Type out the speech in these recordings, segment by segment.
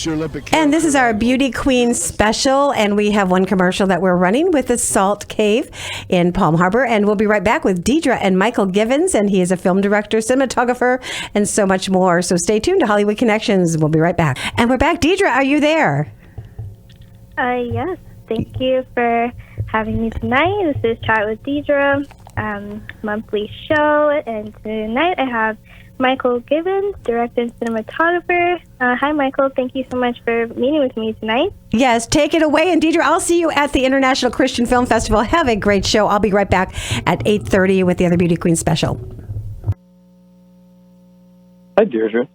And this is our Beauty Queen special, and we have one commercial that we're running with the Salt Cave in Palm Harbor, and we'll be right back with Deidre and Michael Givens, and he is a film director, cinematographer, and so much more. So stay tuned to Hollywood Connections. We'll be right back. And we're back. Deidre, are you there? Yes. Thank you for having me tonight. This is Chat with Deidre, monthly show, and tonight I have Michael Givens, director and cinematographer. Hi, Michael. Thank you so much for meeting with me tonight. Yes, take it away. And Deidre, I'll see you at the International Christian Film Festival. Have a great show. I'll be right back at 8:30 with the other Beauty Queen special. Hi, Deirdre.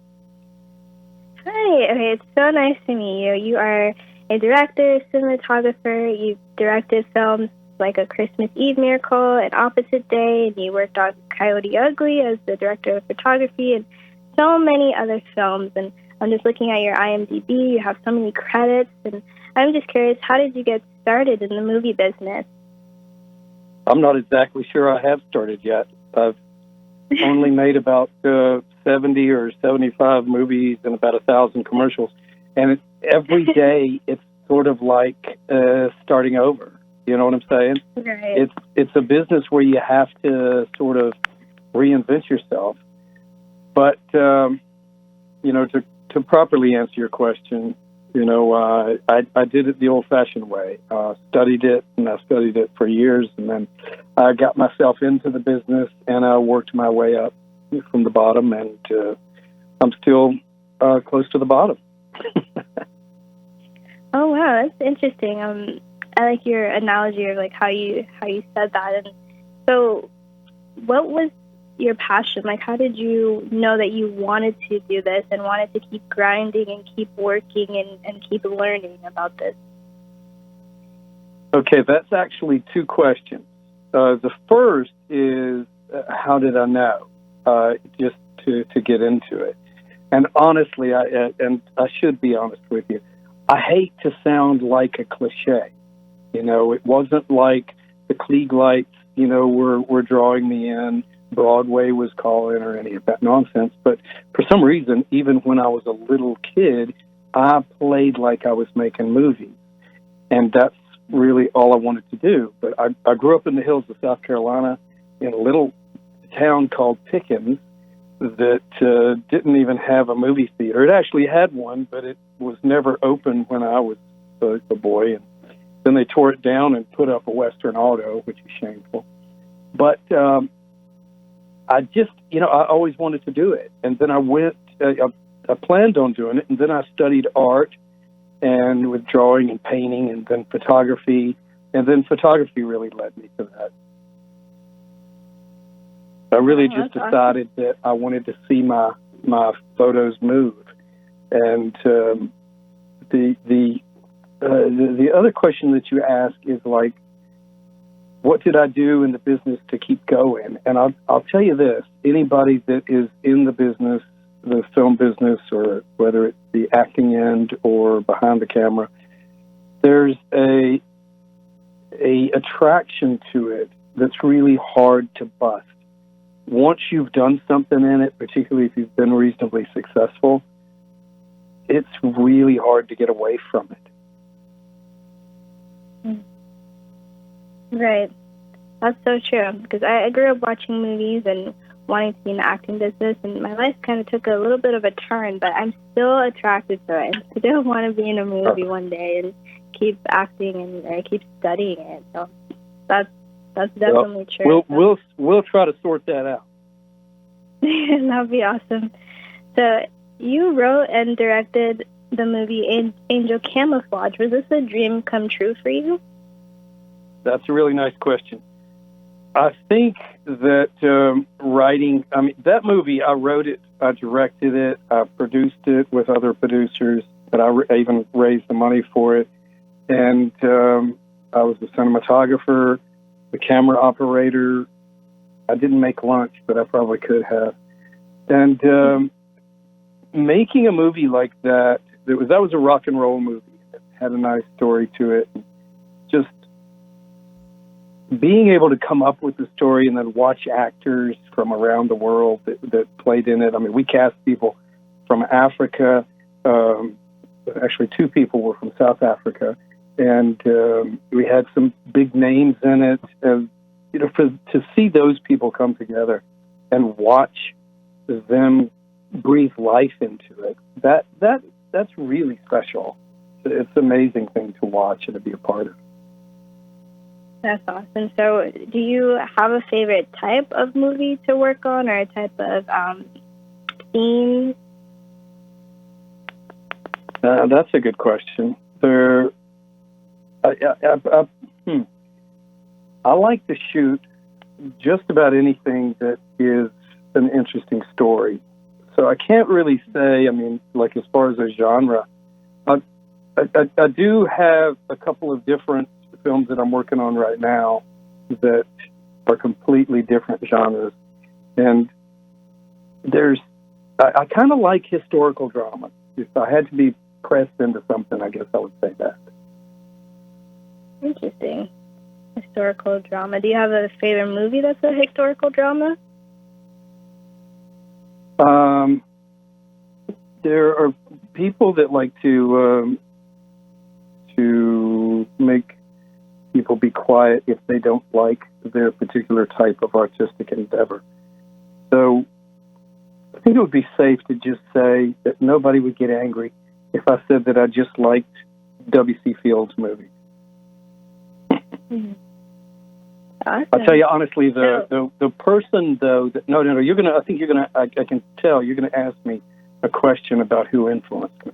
Hi. Okay, it's so nice to meet you. You are a director, cinematographer. You've directed films like A Christmas Eve Miracle and Opposite Day, and you worked on Coyote Ugly as the director of photography and so many other films. And I'm just looking at your IMDb. You have so many credits, and I'm just curious, how did you get started in the movie business? I'm not exactly sure I have started yet. I've only made about 70 or 75 movies and about 1,000 commercials, and every day it's sort of like starting over. You know what I'm saying? Right. It's a business where you have to sort of reinvent yourself. But to properly answer your question, I did it the old-fashioned way. Studied it, and I studied it for years, and then I got myself into the business, and I worked my way up from the bottom, and I'm still close to the bottom. Oh wow, that's interesting. I like your analogy of like how you said that. And so, what was your passion? Like, how did you know that you wanted to do this and wanted to keep grinding and keep working and keep learning about this? Okay, that's actually two questions. The first is, how did I know? Just to get into it. And honestly, I should be honest with you, I hate to sound like a cliche. It wasn't like the Klieg lights, were drawing me in, Broadway was calling, or any of that nonsense. But for some reason, even when I was a little kid, I played like I was making movies. And that's really all I wanted to do. But I grew up in the hills of South Carolina in a little town called Pickens that didn't even have a movie theater. It actually had one, but it was never open when I was a boy. And then they tore it down and put up a Western Auto, which is shameful. But I just, I always wanted to do it. And then I planned on doing it, and then I studied art and with drawing and painting, and then photography. And then photography really led me to that. I really just decided that I wanted to see my photos move. And the other question that you ask is like, what did I do in the business to keep going? And I'll tell you this, anybody that is in the business, the film business, or whether it's the acting end or behind the camera, there's a attraction to it that's really hard to bust. Once you've done something in it, particularly if you've been reasonably successful, it's really hard to get away from it. Right. That's so true. Because I grew up watching movies and wanting to be in the acting business, and my life kind of took a little bit of a turn, but I'm still attracted to it. I still want to be in a movie one day and keep acting and keep studying it. So that's definitely true. We'll try to sort that out. That'd be awesome. So you wrote and directed the movie Angel Camouflage. Was this a dream come true for you? That's a really nice question. I think that writing, that movie, I wrote it, I directed it, I produced it with other producers, but I even raised the money for it. And I was the cinematographer, the camera operator. I didn't make lunch, but I probably could have. And making a movie like that was a rock and roll movie. It had a nice story to it. Just being able to come up with the story and then watch actors from around the world that played in it. I mean, we cast people from Africa, actually two people were from South Africa, and we had some big names in it. And to see those people come together and watch them breathe life into it, that's really special. It's an amazing thing to watch and to be a part of. That's awesome. So do you have a favorite type of movie to work on, or a type of scene? That's a good question. I like to shoot just about anything that is an interesting story. So I can't really say, like as far as a genre, I do have a couple of different films that I'm working on right now that are completely different genres. And I kind of like historical drama. If I had to be pressed into something, I guess I would say that. Interesting. Historical drama. Do you have a favorite movie that's a historical drama? There are people that like to make people be quiet if they don't like their particular type of artistic endeavor. So I think it would be safe to just say that nobody would get angry if I said that I just liked W.C. Fields' movies. Mm-hmm. Awesome. I'll tell you honestly, the person though that I can tell you're gonna ask me a question about who influenced me.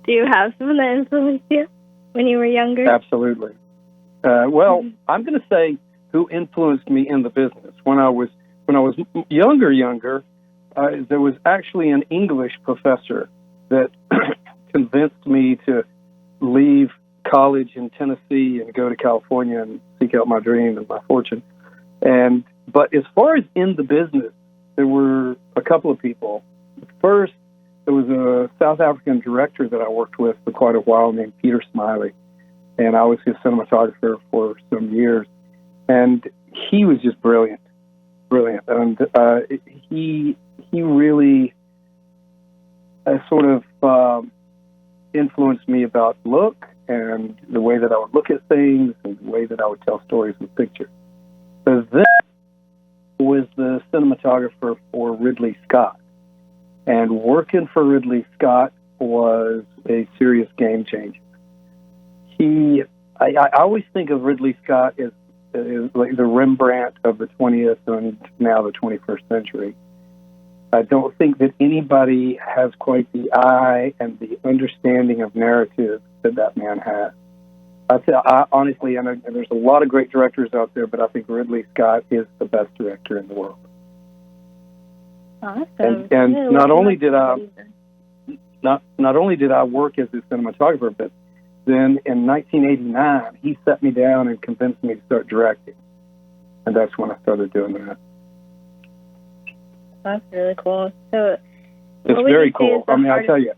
Do you have someone that influenced you when you were younger? Absolutely. I'm going to say who influenced me in the business. When I was younger, there was actually an English professor that convinced me to leave college in Tennessee and go to California and seek out my dream and my fortune. But as far as in the business, there were a couple of people. First, there was a South African director that I worked with for quite a while named Peter Smiley, and I was his cinematographer for some years. And he was just brilliant. And he really sort of influenced me about look and the way that I would look at things and the way that I would tell stories with pictures. So then was the cinematographer for Ridley Scott. And working for Ridley Scott was a serious game changer. I always think of Ridley Scott as like the Rembrandt of the 20th and now the 21st century. I don't think that anybody has quite the eye and the understanding of narrative that man has. Honestly, and there's a lot of great directors out there, but I think Ridley Scott is the best director in the world. Awesome. And not only did I work as a cinematographer, but then in 1989 he sat me down and convinced me to start directing, and that's when I started doing that. That's really cool. So it's very cool. I tell you,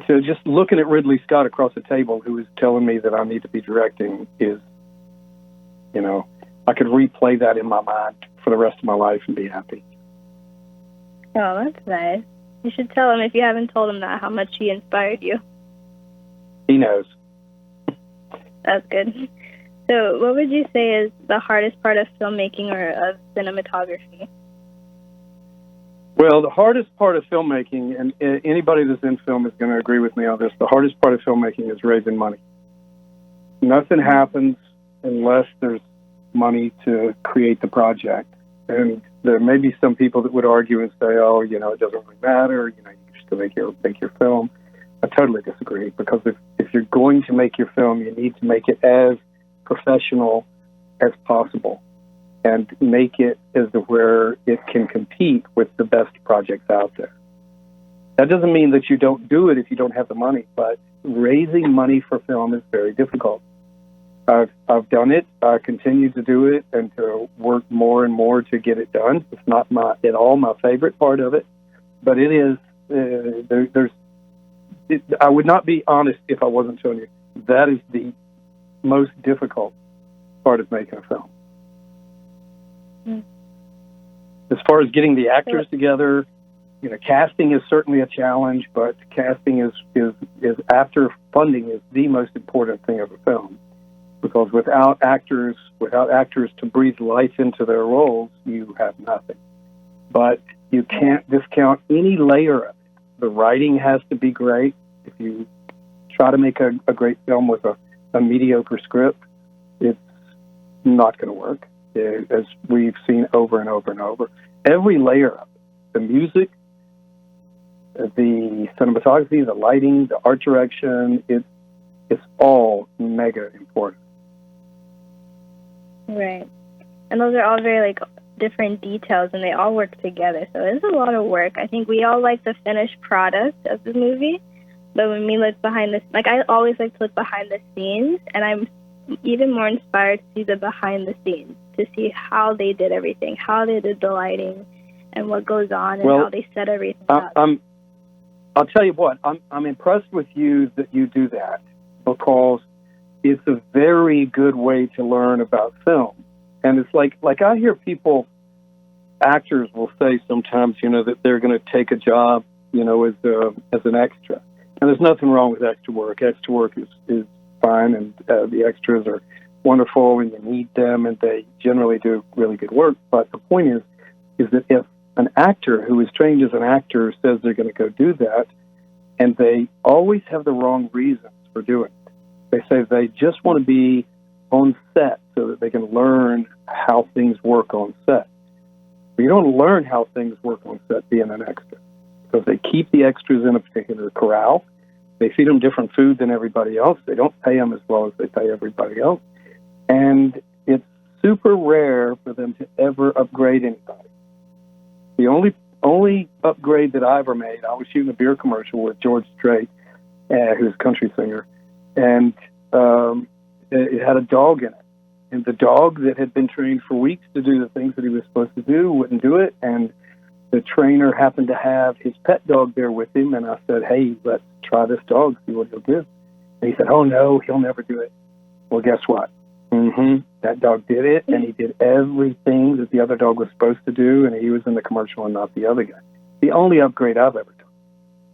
so just looking at Ridley Scott across the table, who is telling me that I need to be directing, is, I could replay that in my mind for the rest of my life and be happy. Oh, that's nice. You should tell him, if you haven't told him that, how much he inspired you. He knows. That's good. So what would you say is the hardest part of filmmaking or of cinematography? Well, the hardest part of filmmaking, and anybody that's in film is going to agree with me on this, the hardest part of filmmaking is raising money. Nothing happens unless there's money to create the project. And there may be some people that would argue and say, oh, it doesn't really matter, you just to make your film. I totally disagree, because if you're going to make your film, you need to make it as professional as possible and make it as to where it can compete with the best projects out there. That doesn't mean that you don't do it if you don't have the money, but raising money for film is very difficult. I've done it. I continue to do it and to work more and more to get it done. It's not at all my favorite part of it, but it is. I would not be honest if I wasn't telling you that is the most difficult part of making a film. As far as getting the actors together casting is certainly a challenge, but casting is after funding is the most important thing of a film, because without actors to breathe life into their roles, you have nothing. But you can't discount any layer of it. The writing has to be great. If you try to make a great film with a mediocre script, it's not going to work, as we've seen over and over and over. Every layer of it, the music, the cinematography, the lighting, the art direction, it's all mega important. Right. And those are all very, different details, and they all work together. So it's a lot of work. I think we all like the finished product of the movie, but when we look behind this, I always like to look behind the scenes, and I'm even more inspired to see the behind the scenes, to see how they did everything, how they did the lighting, and what goes on, and how they set everything up. I'll tell you what, I'm impressed with you that you do that, because it's a very good way to learn about film. And it's like I hear actors will say sometimes, that they're going to take a job, as an extra. And there's nothing wrong with extra work. Extra work is fine, and the extras are wonderful, and you need them, and they generally do really good work. But the point is that if an actor who is trained as an actor says they're going to go do that, and they always have the wrong reasons for doing it. They say they just want to be on set so that they can learn how things work on set. But you don't learn how things work on set being an extra, because they keep the extras in a particular corral. They feed them different food than everybody else. They don't pay them as well as they pay everybody else. And it's super rare for them to ever upgrade anybody. The only upgrade that I ever made, I was shooting a beer commercial with George Strait, who's a country singer, and it had a dog in it. And the dog that had been trained for weeks to do the things that he was supposed to do wouldn't do it. And the trainer happened to have his pet dog there with him. And I said, hey, let's try this dog, see what he'll do. And he said, oh, no, he'll never do it. Well, guess what? That dog did it, and he did everything that the other dog was supposed to do, and he was in the commercial and not the other guy. The only upgrade I've ever done.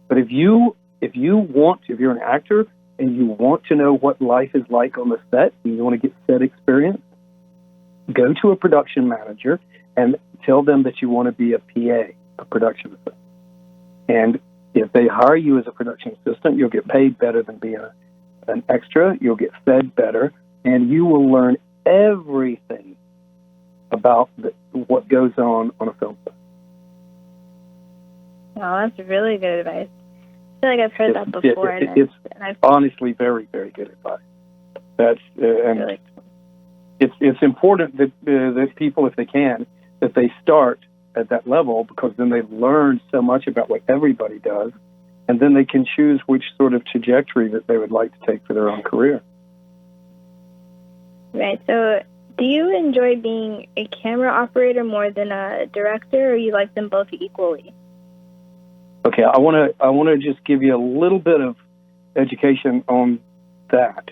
But if you're an actor, and you want to know what life is like on the set, and you want to get set experience, go to a production manager and tell them that you want to be a PA, a production assistant. And if they hire you as a production assistant, you'll get paid better than being an extra. You'll get fed better, and you will learn everything about what goes on a film set. Oh, that's really good advice. I feel like I've heard that before. It's honestly very, very good advice. That's and really cool. It's important that people, if they can, that they start at that level, because then they learn so much about what everybody does, and then they can choose which sort of trajectory that they would like to take for their own career. Right. So, do you enjoy being a camera operator more than a director, or you like them both equally? Okay, I want to just give you a little bit of education on that,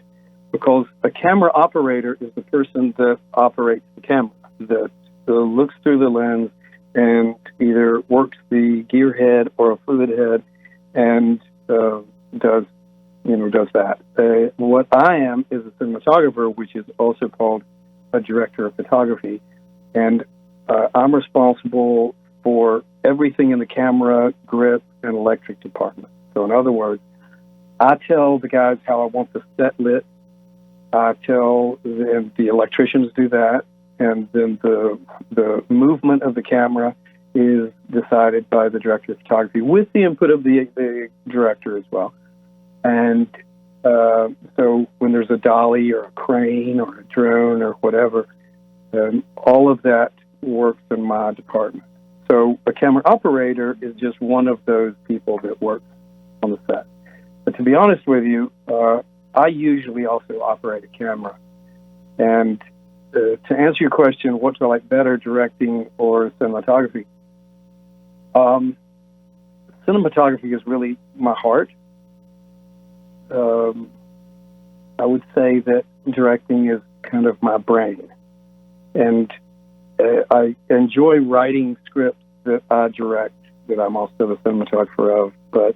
because a camera operator is the person that operates the camera, that looks through the lens and either works the gear head or a fluid head and does that. What I am is a cinematographer, which is also called a director of photography, and I'm responsible for everything in the camera, grip, and electric department. So in other words, I tell the guys how I want the set lit. I tell them, the electricians do that, and then the movement of the camera is decided by the director of photography with the input of the director as well. And so when there's a dolly or a crane or a drone or whatever, all of that works in my department. So a camera operator is just one of those people that works on the set. But to be honest with you, I usually also operate a camera. And to answer your question, what do I like better, directing or cinematography? Cinematography is really my heart. I would say that directing is kind of my brain. And I enjoy writing scripts that I direct that I'm also the cinematographer of. But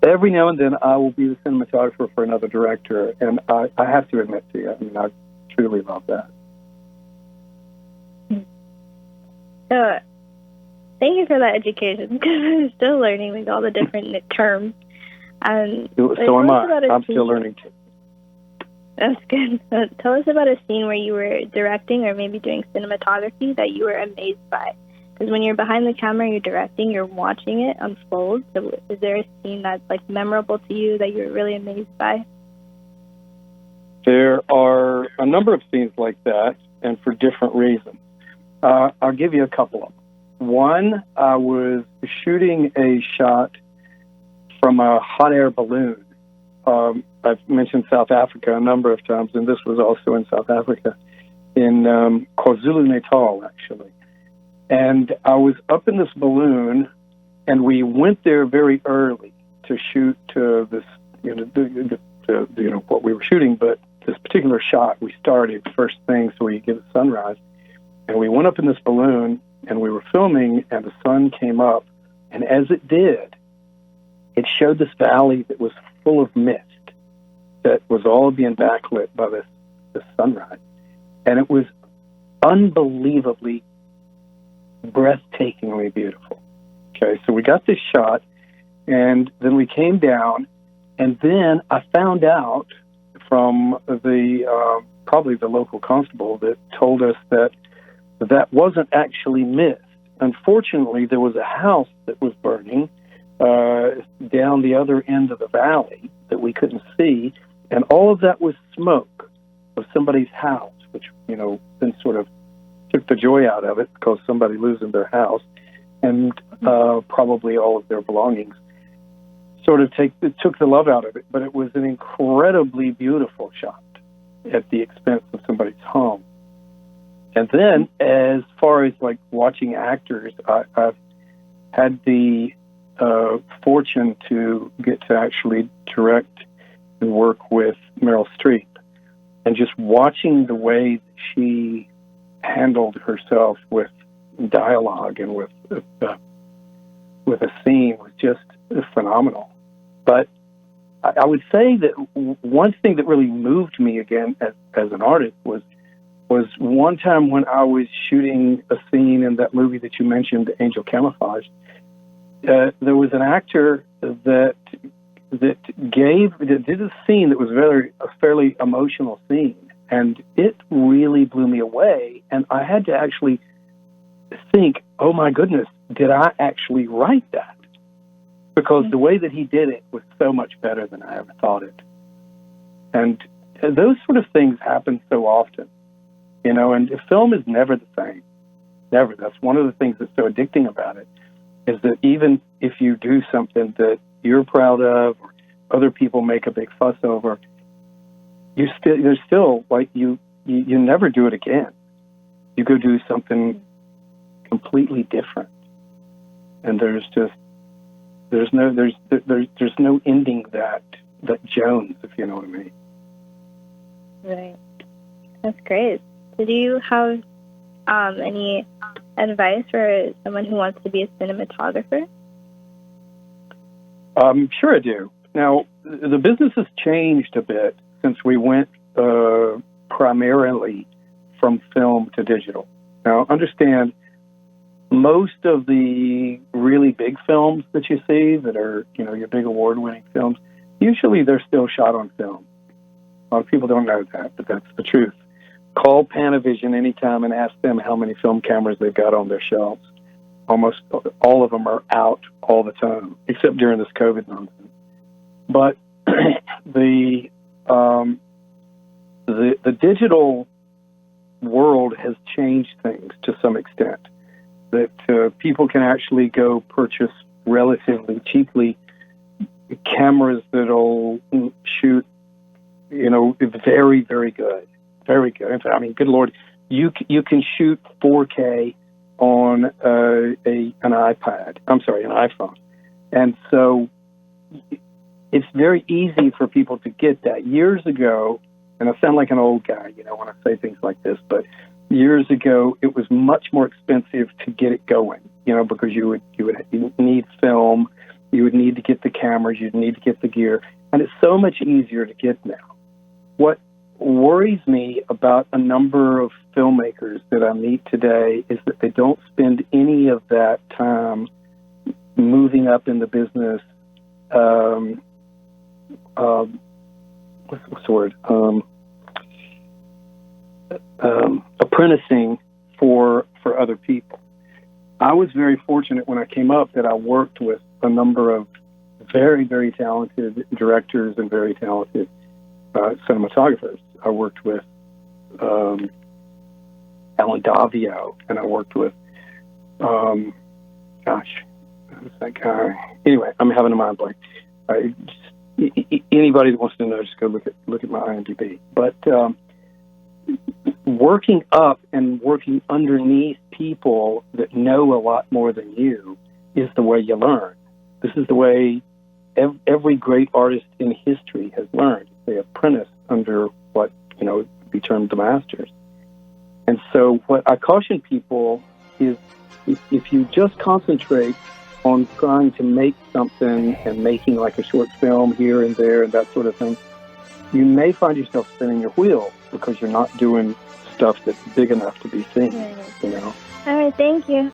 every now and then I will be the cinematographer for another director, and I have to admit to you, I mean, I truly love that. So, thank you for that education, because I'm still learning like all the different terms. So am I. I'm still learning too. That's good. So tell us about a scene where you were directing or maybe doing cinematography that you were amazed by. Because when you're behind the camera, you're directing, you're watching it unfold. So is there a scene that's like memorable to you that you're really amazed by? There are a number of scenes like that, and for different reasons. I'll give you a couple of them. One, I was shooting a shot from a hot air balloon. I've mentioned South Africa a number of times, and this was also in South Africa, in KwaZulu-Natal, actually. And I was up in this balloon, and we went there very early to shoot this, what we were shooting. But this particular shot, we started first thing so we get the sunrise. And we went up in this balloon, and we were filming, and the sun came up. And as it did, it showed this valley that was full of mist that was all being backlit by this sunrise. And it was unbelievably, breathtakingly beautiful. Okay, so we got this shot, and then we came down, and then I found out from probably the local constable that told us that wasn't actually mist. Unfortunately, there was a house that was burning down the other end of the valley that we couldn't see, and all of that was smoke of somebody's house, which, then sort of took the joy out of it because somebody losing their house and probably all of their belongings it took the love out of it. But it was an incredibly beautiful shot at the expense of somebody's home. And then, as far as like watching actors, I've had the fortune to get to actually direct and work with Meryl Streep, and just watching the way that she handled herself with dialogue and with a scene was just phenomenal. But I would say that one thing that really moved me again as an artist was one time when I was shooting a scene in that movie that you mentioned, Angel Camouflage. There was an actor that did a scene that was a fairly emotional scene, and it really blew me away. And I had to actually think, oh my goodness, did I actually write that? Because the way that he did it was so much better than I ever thought it. And those sort of things happen so often. And film is never the same. Never. That's one of the things that's so addicting about it, is that even if you do something that you're proud of or other people make a big fuss over, there's still like you never do it again. You go do something completely different. And there's no ending that Jones, if you know what I mean. Right. That's great. Did you have any advice for someone who wants to be a cinematographer? Sure I do. Now, the business has changed a bit since we went primarily from film to digital. Now, understand, most of the really big films that you see that are, your big award-winning films, usually they're still shot on film. A lot of people don't know that, but that's the truth. Call Panavision anytime and ask them how many film cameras they've got on their shelves. Almost all of them are out all the time, except during this COVID nonsense. But the digital world has changed things to some extent. That people can actually go purchase relatively cheaply cameras that'll shoot, very, very good. Very good. In fact, I mean, good Lord, you can shoot 4K on an iPhone. And so it's very easy for people to get that. Years ago, and I sound like an old guy, when I say things like this, but years ago, it was much more expensive to get it going, because you would need film, you would need to get the cameras, you'd need to get the gear, and it's so much easier to get now. What worries me about a number of filmmakers that I meet today is that they don't spend any of that time moving up in the business. What's the word? Apprenticing for other people. I was very fortunate when I came up that I worked with a number of very, very talented directors and very talented cinematographers. I worked with Alan Davio, and I worked with, who's that guy? Anyway, I'm having a mind blank. Anybody that wants to know, just go look at my IMDb. But working up and working underneath people that know a lot more than you is the way you learn. This is the way every great artist in history has learned. They apprentice under what would be termed the masters. And so what I caution people is if you just concentrate on trying to make something and making like a short film here and there and that sort of thing, you may find yourself spinning your wheels because you're not doing stuff that's big enough to be seen, All right, thank you.